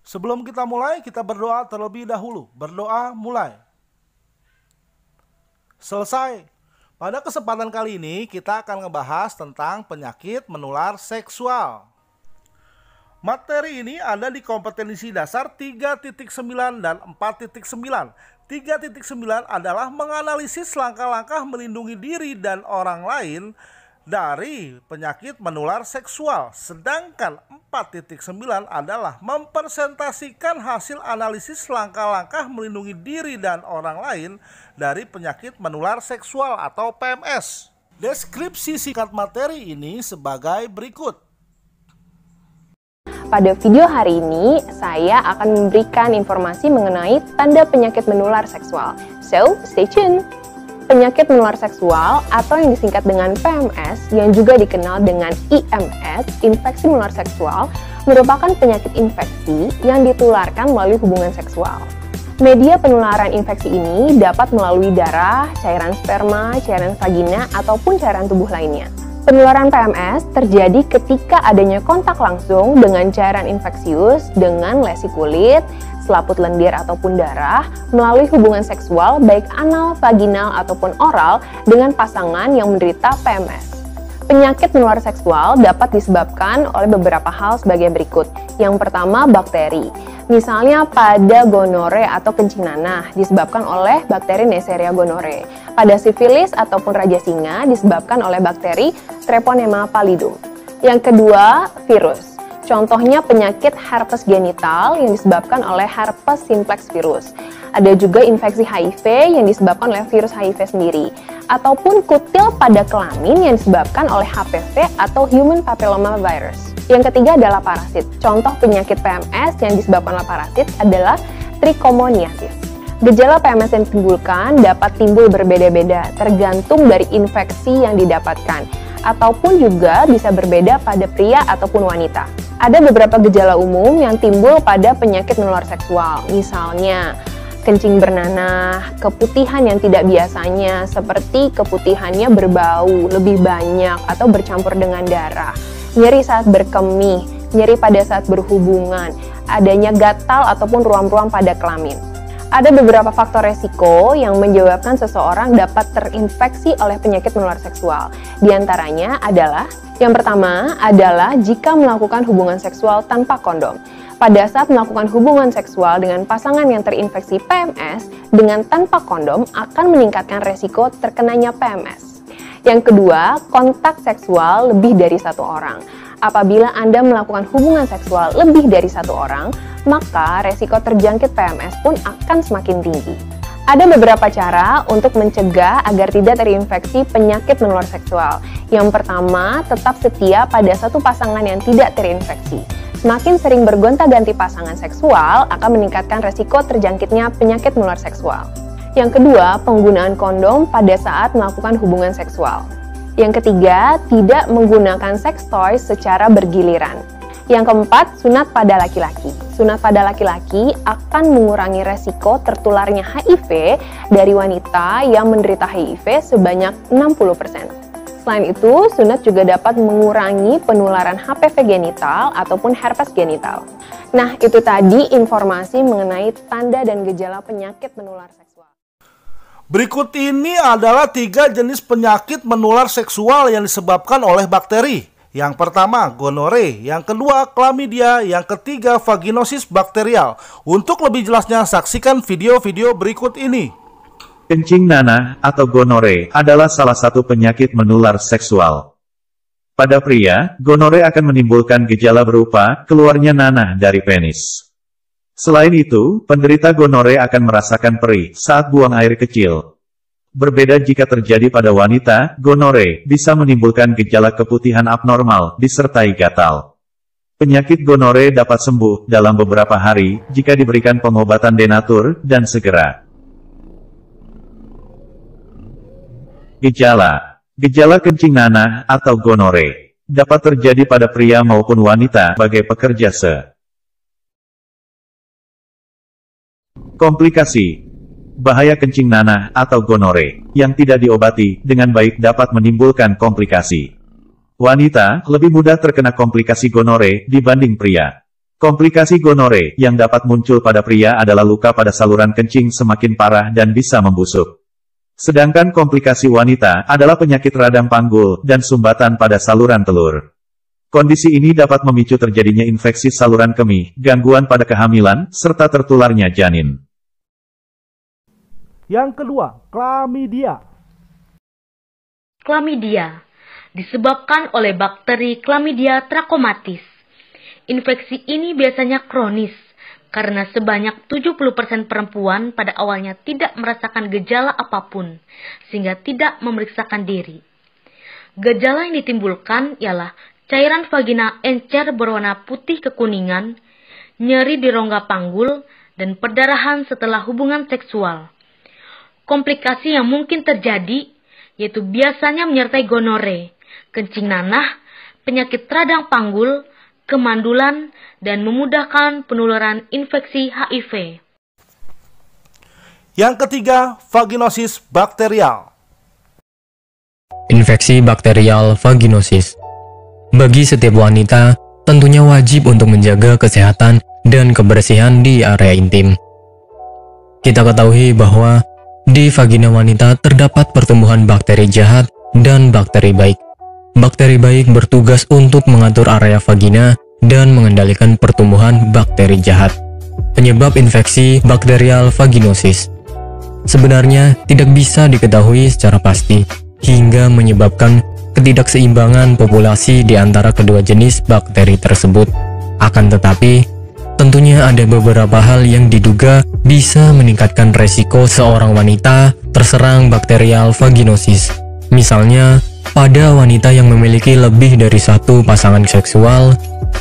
Sebelum kita mulai, kita berdoa terlebih dahulu. Berdoa mulai. Selesai. Pada kesempatan kali ini, kita akan ngebahas tentang penyakit menular seksual. Materi ini ada di kompetensi dasar 3.9 dan 4.9. 3.9 adalah menganalisis langkah-langkah melindungi diri dan orang lain dari penyakit menular seksual. Sedangkan 4.9 adalah mempresentasikan hasil analisis langkah-langkah melindungi diri dan orang lain dari penyakit menular seksual atau PMS. Deskripsi singkat materi ini sebagai berikut. Pada video hari ini, saya akan memberikan informasi mengenai tanda penyakit menular seksual. So, stay tuned! Penyakit menular seksual atau yang disingkat dengan PMS yang juga dikenal dengan IMS, infeksi menular seksual, merupakan penyakit infeksi yang ditularkan melalui hubungan seksual. Media penularan infeksi ini dapat melalui darah, cairan sperma, cairan vagina, ataupun cairan tubuh lainnya. Penularan PMS terjadi ketika adanya kontak langsung dengan cairan infeksius dengan lesi kulit, selaput lendir ataupun darah melalui hubungan seksual baik anal, vaginal ataupun oral dengan pasangan yang menderita PMS. Penyakit menular seksual dapat disebabkan oleh beberapa hal sebagai berikut. Yang pertama, bakteri. Misalnya pada gonore atau kencing nanah disebabkan oleh bakteri Neisseria gonorrhoeae. Pada sifilis ataupun raja singa disebabkan oleh bakteri Treponema pallidum. Yang kedua, virus. Contohnya penyakit herpes genital yang disebabkan oleh herpes simplex virus. Ada juga infeksi HIV yang disebabkan oleh virus HIV sendiri. Ataupun kutil pada kelamin yang disebabkan oleh HPV atau human papilloma virus. Yang ketiga adalah parasit. Contoh penyakit PMS yang disebabkan oleh parasit adalah trichomoniasis. Gejala PMS yang ditimbulkan dapat timbul berbeda-beda tergantung dari infeksi yang didapatkan, ataupun juga bisa berbeda pada pria ataupun wanita. Ada beberapa gejala umum yang timbul pada penyakit menular seksual, misalnya kencing bernanah, keputihan yang tidak biasanya, seperti keputihannya berbau lebih banyak atau bercampur dengan darah, nyeri saat berkemih, nyeri pada saat berhubungan, adanya gatal ataupun ruam-ruam pada kelamin. Ada beberapa faktor resiko yang menyebabkan seseorang dapat terinfeksi oleh penyakit menular seksual. Di antaranya adalah, yang pertama adalah jika melakukan hubungan seksual tanpa kondom. Pada saat melakukan hubungan seksual dengan pasangan yang terinfeksi PMS dengan tanpa kondom akan meningkatkan resiko terkenanya PMS. Yang kedua, kontak seksual lebih dari satu orang. Apabila Anda melakukan hubungan seksual lebih dari satu orang, maka resiko terjangkit PMS pun akan semakin tinggi. Ada beberapa cara untuk mencegah agar tidak terinfeksi penyakit menular seksual. Yang pertama, tetap setia pada satu pasangan yang tidak terinfeksi. Semakin sering bergonta-ganti pasangan seksual akan meningkatkan resiko terjangkitnya penyakit menular seksual. Yang kedua, penggunaan kondom pada saat melakukan hubungan seksual. Yang ketiga, tidak menggunakan seks toys secara bergiliran. Yang keempat, sunat pada laki-laki. Sunat pada laki-laki akan mengurangi resiko tertularnya HIV dari wanita yang menderita HIV sebanyak 60%. Selain itu, sunat juga dapat mengurangi penularan HPV genital ataupun herpes genital. Nah, itu tadi informasi mengenai tanda dan gejala penyakit menular seksual. Berikut ini adalah 3 jenis penyakit menular seksual yang disebabkan oleh bakteri. Yang pertama, gonore. Yang kedua, chlamydia. Yang ketiga, vaginosis bakterial. Untuk lebih jelasnya, saksikan video-video berikut ini. Kencing nanah atau gonore adalah salah satu penyakit menular seksual. Pada pria, gonore akan menimbulkan gejala berupa keluarnya nanah dari penis. Selain itu, penderita gonore akan merasakan perih saat buang air kecil. Berbeda jika terjadi pada wanita, gonore bisa menimbulkan gejala keputihan abnormal disertai gatal. Penyakit gonore dapat sembuh dalam beberapa hari jika diberikan pengobatan denatur dan segera. Gejala kencing nanah atau gonore dapat terjadi pada pria maupun wanita sebagai pekerja Komplikasi. Bahaya kencing nanah atau gonore yang tidak diobati dengan baik dapat menimbulkan komplikasi. Wanita lebih mudah terkena komplikasi gonore dibanding pria. Komplikasi gonore yang dapat muncul pada pria adalah luka pada saluran kencing semakin parah dan bisa membusuk. Sedangkan komplikasi wanita adalah penyakit radang panggul dan sumbatan pada saluran telur. Kondisi ini dapat memicu terjadinya infeksi saluran kemih, gangguan pada kehamilan, serta tertularnya janin. Yang kedua, klamidia. Klamidia disebabkan oleh bakteri Chlamydia trachomatis. Infeksi ini biasanya kronis karena sebanyak 70% perempuan pada awalnya tidak merasakan gejala apapun sehingga tidak memeriksakan diri. Gejala yang ditimbulkan ialah cairan vagina encer berwarna putih kekuningan, nyeri di rongga panggul, dan perdarahan setelah hubungan seksual. Komplikasi yang mungkin terjadi yaitu biasanya menyertai gonore, kencing nanah, penyakit radang panggul, kemandulan, dan memudahkan penularan infeksi HIV. Yang ketiga, vaginosis bakterial. Infeksi bakterial vaginosis. Bagi setiap wanita, tentunya wajib untuk menjaga kesehatan dan kebersihan di area intim. Kita ketahui bahwa di vagina wanita terdapat pertumbuhan bakteri jahat dan bakteri baik. Bakteri baik bertugas untuk mengatur area vagina dan mengendalikan pertumbuhan bakteri jahat. Penyebab infeksi bakterial vaginosis sebenarnya tidak bisa diketahui secara pasti hingga menyebabkan ketidakseimbangan populasi di antara kedua jenis bakteri tersebut. Akan tetapi, tentunya ada beberapa hal yang diduga bisa meningkatkan resiko seorang wanita terserang bakterial vaginosis. Misalnya, pada wanita yang memiliki lebih dari satu pasangan seksual,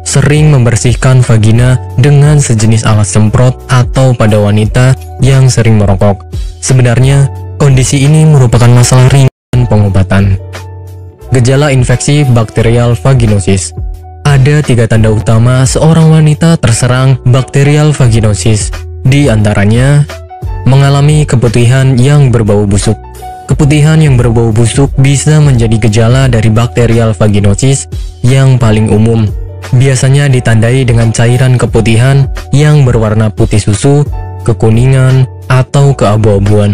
sering membersihkan vagina dengan sejenis alat semprot, atau pada wanita yang sering merokok. Sebenarnya, kondisi ini merupakan masalah ringan pengobatan. Gejala infeksi bakterial vaginosis. Ada 3 tanda utama seorang wanita terserang bakterial vaginosis. Di antaranya, mengalami keputihan yang berbau busuk. Keputihan yang berbau busuk bisa menjadi gejala dari bakterial vaginosis yang paling umum. Biasanya ditandai dengan cairan keputihan yang berwarna putih susu, kekuningan, atau keabu-abuan.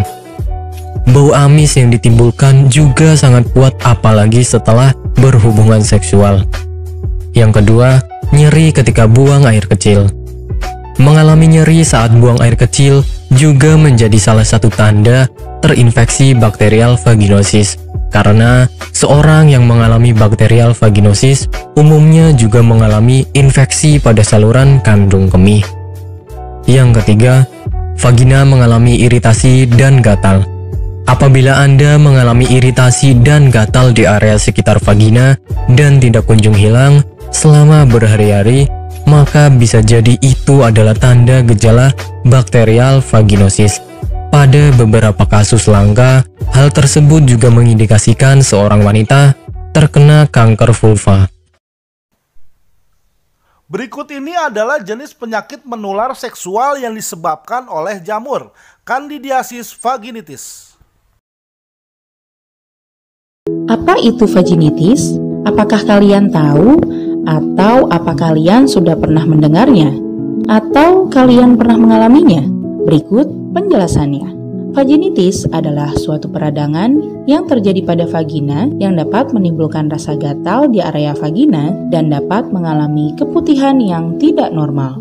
Bau amis yang ditimbulkan juga sangat kuat apalagi setelah berhubungan seksual. Yang kedua, nyeri ketika buang air kecil. Mengalami nyeri saat buang air kecil juga menjadi salah satu tanda terinfeksi bakterial vaginosis, karena seorang yang mengalami bakterial vaginosis umumnya juga mengalami infeksi pada saluran kandung kemih. Yang ketiga, vagina mengalami iritasi dan gatal. Apabila Anda mengalami iritasi dan gatal di area sekitar vagina dan tidak kunjung hilang selama berhari-hari, maka bisa jadi itu adalah tanda gejala bakterial vaginosis. Pada beberapa kasus langka, hal tersebut juga mengindikasikan seorang wanita terkena kanker vulva. Berikut ini adalah jenis penyakit menular seksual yang disebabkan oleh jamur, Candidiasis vaginitis. Apa itu vaginitis? Apakah kalian tahu? Atau apa kalian sudah pernah mendengarnya? Atau kalian pernah mengalaminya? Berikut penjelasannya. Vaginitis adalah suatu peradangan yang terjadi pada vagina yang dapat menimbulkan rasa gatal di area vagina dan dapat mengalami keputihan yang tidak normal.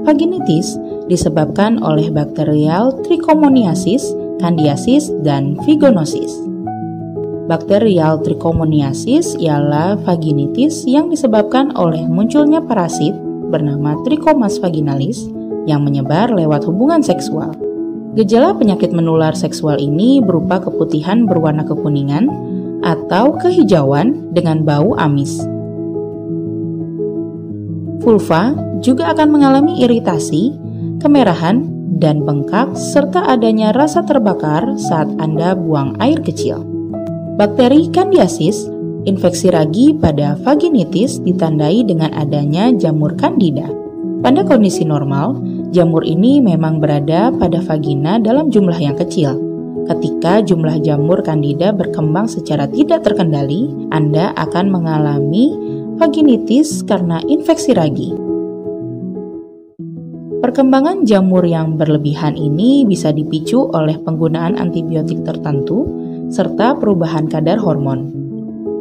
Vaginitis disebabkan oleh bakterial Trichomoniasis, Candidiasis, dan Vaginosis. Bakterial Trichomoniasis ialah vaginitis yang disebabkan oleh munculnya parasit bernama Trichomas vaginalis yang menyebar lewat hubungan seksual. Gejala penyakit menular seksual ini berupa keputihan berwarna kekuningan atau kehijauan dengan bau amis. Vulva juga akan mengalami iritasi, kemerahan, dan bengkak serta adanya rasa terbakar saat Anda buang air kecil. Bakteri Candidiasis, infeksi ragi pada vaginitis ditandai dengan adanya jamur Candida. Pada kondisi normal, jamur ini memang berada pada vagina dalam jumlah yang kecil. Ketika jumlah jamur Candida berkembang secara tidak terkendali, Anda akan mengalami vaginitis karena infeksi ragi. Perkembangan jamur yang berlebihan ini bisa dipicu oleh penggunaan antibiotik tertentu serta perubahan kadar hormon.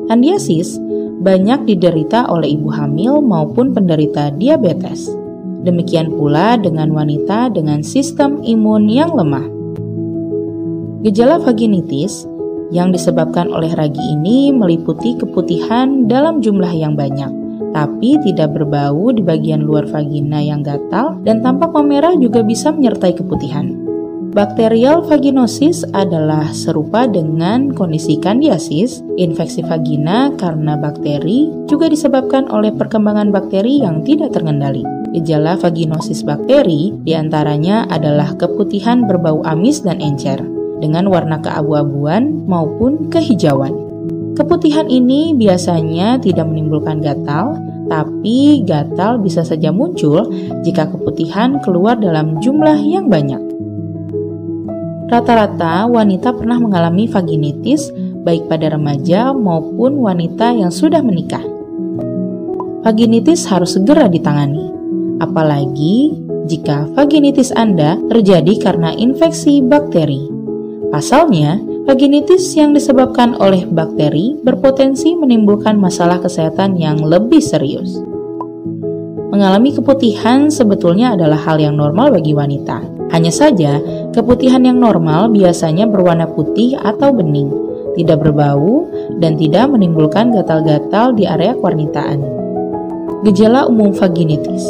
Kandiasis banyak diderita oleh ibu hamil maupun penderita diabetes. Demikian pula dengan wanita dengan sistem imun yang lemah. Gejala vaginitis yang disebabkan oleh ragi ini meliputi keputihan dalam jumlah yang banyak, tapi tidak berbau di bagian luar vagina yang gatal dan tampak memerah juga bisa menyertai keputihan. Bakterial vaginosis adalah serupa dengan kondisi kandiasis, infeksi vagina karena bakteri juga disebabkan oleh perkembangan bakteri yang tidak terkendali. Gejala vaginosis bakteri diantaranya adalah keputihan berbau amis dan encer, dengan warna keabu-abuan maupun kehijauan. Keputihan ini biasanya tidak menimbulkan gatal, tapi gatal bisa saja muncul jika keputihan keluar dalam jumlah yang banyak. Rata-rata wanita pernah mengalami vaginitis baik pada remaja maupun wanita yang sudah menikah. Vaginitis harus segera ditangani, apalagi jika vaginitis Anda terjadi karena infeksi bakteri. Pasalnya, vaginitis yang disebabkan oleh bakteri berpotensi menimbulkan masalah kesehatan yang lebih serius. Mengalami keputihan sebetulnya adalah hal yang normal bagi wanita. Hanya saja, keputihan yang normal biasanya berwarna putih atau bening, tidak berbau, dan tidak menimbulkan gatal-gatal di area kewarnitaan. Gejala umum vaginitis.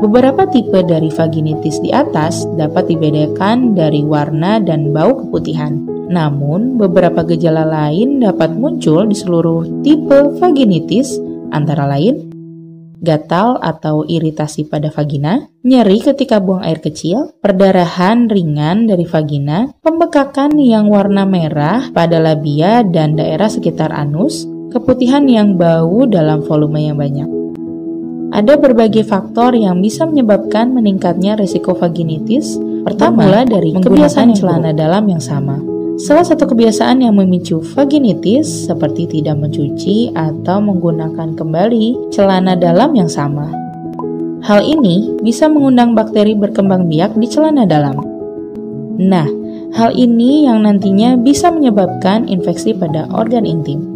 Beberapa tipe dari vaginitis di atas dapat dibedakan dari warna dan bau keputihan. Namun, beberapa gejala lain dapat muncul di seluruh tipe vaginitis, antara lain gatal atau iritasi pada vagina, nyeri ketika buang air kecil, perdarahan ringan dari vagina, pembekakan yang warna merah pada labia dan daerah sekitar anus, keputihan yang bau dalam volume yang banyak. Ada berbagai faktor yang bisa menyebabkan meningkatnya risiko vaginitis. Pertama, dari kebiasaan celana dalam yang sama. Salah satu kebiasaan yang memicu vaginitis seperti tidak mencuci atau menggunakan kembali celana dalam yang sama. Hal ini bisa mengundang bakteri berkembang biak di celana dalam. Nah, hal ini yang nantinya bisa menyebabkan infeksi pada organ intim.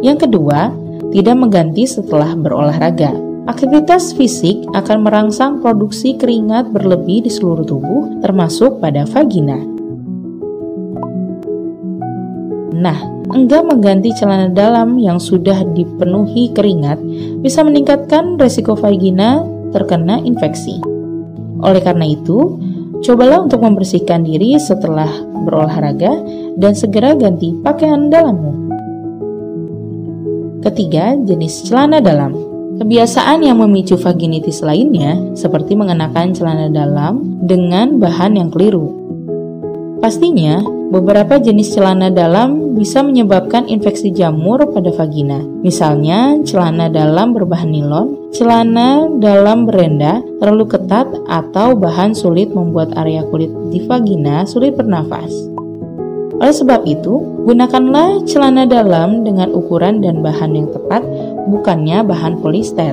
Yang kedua, tidak mengganti setelah berolahraga. Aktivitas fisik akan merangsang produksi keringat berlebih di seluruh tubuh, termasuk pada vagina. Nah, enggak mengganti celana dalam yang sudah dipenuhi keringat bisa meningkatkan resiko vagina terkena infeksi. Oleh karena itu, cobalah untuk membersihkan diri setelah berolahraga dan segera ganti pakaian dalammu. Ketiga, jenis celana dalam. Kebiasaan yang memicu vaginitis lainnya seperti mengenakan celana dalam dengan bahan yang keliru. Pastinya, beberapa jenis celana dalam bisa menyebabkan infeksi jamur pada vagina. Misalnya, celana dalam berbahan nilon, celana dalam berenda terlalu ketat, atau bahan sulit membuat area kulit di vagina sulit bernafas. Oleh sebab itu, gunakanlah celana dalam dengan ukuran dan bahan yang tepat, bukannya bahan polister.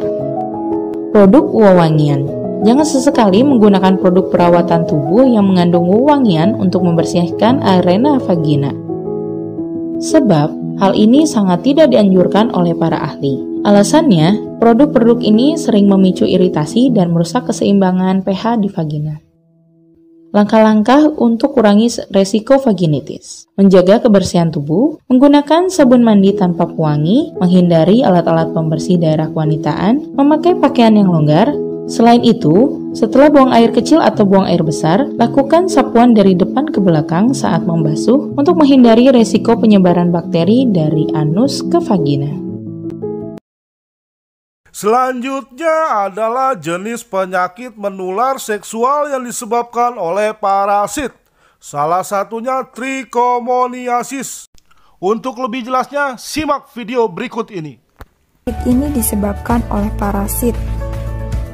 Produk wewangian. Jangan sesekali menggunakan produk perawatan tubuh yang mengandung wewangian untuk membersihkan arena vagina. Sebab, hal ini sangat tidak dianjurkan oleh para ahli. Alasannya, produk-produk ini sering memicu iritasi dan merusak keseimbangan pH di vagina. Langkah-langkah untuk kurangi resiko vaginitis. Menjaga kebersihan tubuh, menggunakan sabun mandi tanpa pewangi, menghindari alat-alat pembersih daerah kewanitaan, memakai pakaian yang longgar. Selain itu, setelah buang air kecil atau buang air besar, lakukan sapuan dari depan ke belakang saat membasuh untuk menghindari resiko penyebaran bakteri dari anus ke vagina. Selanjutnya adalah jenis penyakit menular seksual yang disebabkan oleh parasit. Salah satunya trichomoniasis. Untuk lebih jelasnya, simak video berikut ini. Penyakit ini disebabkan oleh parasit,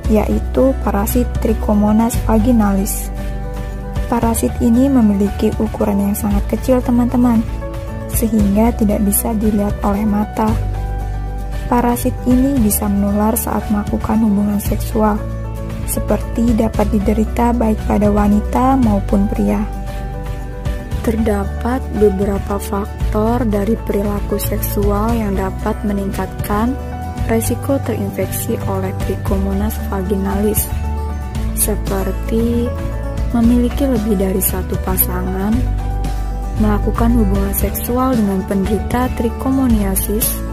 yaitu parasit Trichomonas vaginalis. Parasit ini memiliki ukuran yang sangat kecil, teman-teman, sehingga tidak bisa dilihat oleh mata. Parasit ini bisa menular saat melakukan hubungan seksual, seperti dapat diderita baik pada wanita maupun pria. Terdapat beberapa faktor dari perilaku seksual yang dapat meningkatkan resiko terinfeksi oleh Trichomonas vaginalis, seperti memiliki lebih dari satu pasangan, melakukan hubungan seksual dengan penderita trichomoniasis,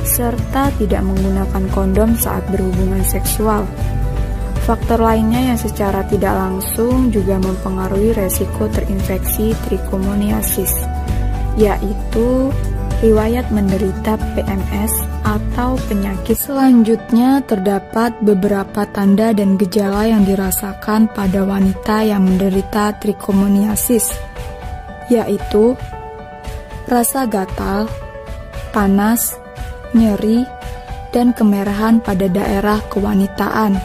serta tidak menggunakan kondom saat berhubungan seksual. Faktor lainnya yang secara tidak langsung juga mempengaruhi resiko terinfeksi trichomoniasis, yaitu riwayat menderita PMS atau penyakit. Selanjutnya, terdapat beberapa tanda dan gejala yang dirasakan pada wanita yang menderita trichomoniasis, yaitu rasa gatal, panas, nyeri, dan kemerahan pada daerah kewanitaan,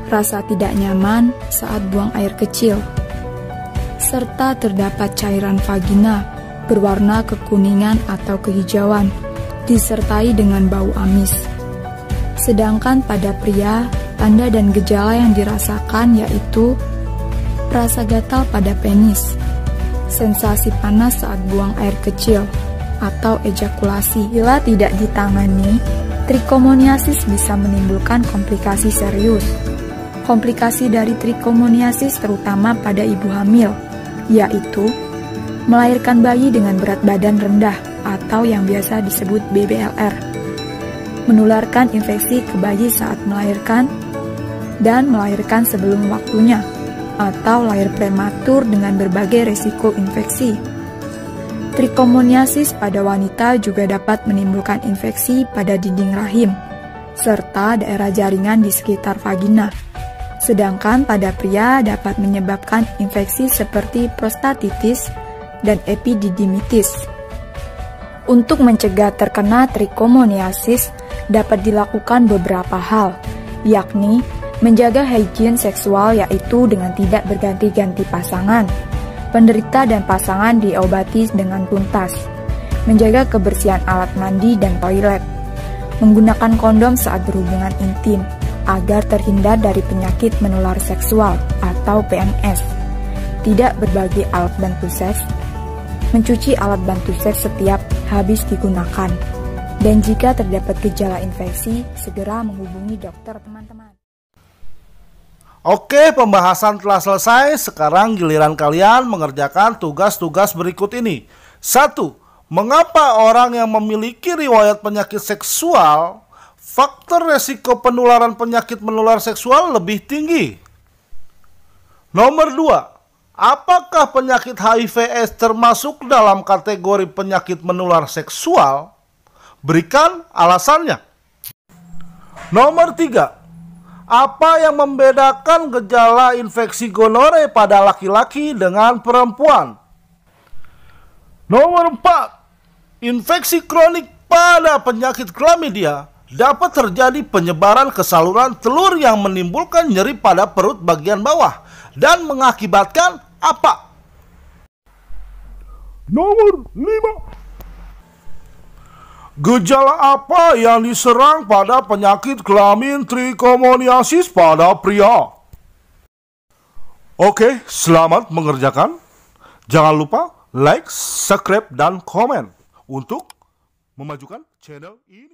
rasa tidak nyaman saat buang air kecil, serta terdapat cairan vagina berwarna kekuningan atau kehijauan, disertai dengan bau amis. Sedangkan pada pria, tanda dan gejala yang dirasakan yaitu rasa gatal pada penis, sensasi panas saat buang air kecil, atau ejakulasi. Bila tidak ditangani, trichomoniasis bisa menimbulkan komplikasi serius. Komplikasi dari trichomoniasis terutama pada ibu hamil, yaitu melahirkan bayi dengan berat badan rendah atau yang biasa disebut BBLR, menularkan infeksi ke bayi saat melahirkan, dan melahirkan sebelum waktunya, atau lahir prematur dengan berbagai resiko infeksi. Trichomoniasis pada wanita juga dapat menimbulkan infeksi pada dinding rahim, serta daerah jaringan di sekitar vagina. Sedangkan pada pria dapat menyebabkan infeksi seperti prostatitis dan epididymitis. Untuk mencegah terkena trichomoniasis dapat dilakukan beberapa hal, yakni menjaga higien seksual yaitu dengan tidak berganti-ganti pasangan. Penderita dan pasangan diobati dengan tuntas, menjaga kebersihan alat mandi dan toilet, menggunakan kondom saat berhubungan intim agar terhindar dari penyakit menular seksual atau PMS, tidak berbagi alat bantu seks, mencuci alat bantu seks setiap habis digunakan, dan jika terdapat gejala infeksi, segera menghubungi dokter teman-teman. Oke, pembahasan telah selesai. Sekarang giliran kalian mengerjakan tugas-tugas berikut ini. 1. Mengapa orang yang memiliki riwayat penyakit seksual, faktor resiko penularan penyakit menular seksual lebih tinggi? Nomor 2. Apakah penyakit HIV/AIDS termasuk dalam kategori penyakit menular seksual? Berikan alasannya. Nomor 3. Apa yang membedakan gejala infeksi gonore pada laki-laki dengan perempuan? Nomor 4. Infeksi kronik pada penyakit klamidia dapat terjadi penyebaran ke saluran telur yang menimbulkan nyeri pada perut bagian bawah dan mengakibatkan apa? Nomor 5. Gejala apa yang diserang pada penyakit kelamin trichomoniasis pada pria? Oke, selamat mengerjakan. Jangan lupa like, subscribe, dan komen untuk memajukan channel ini.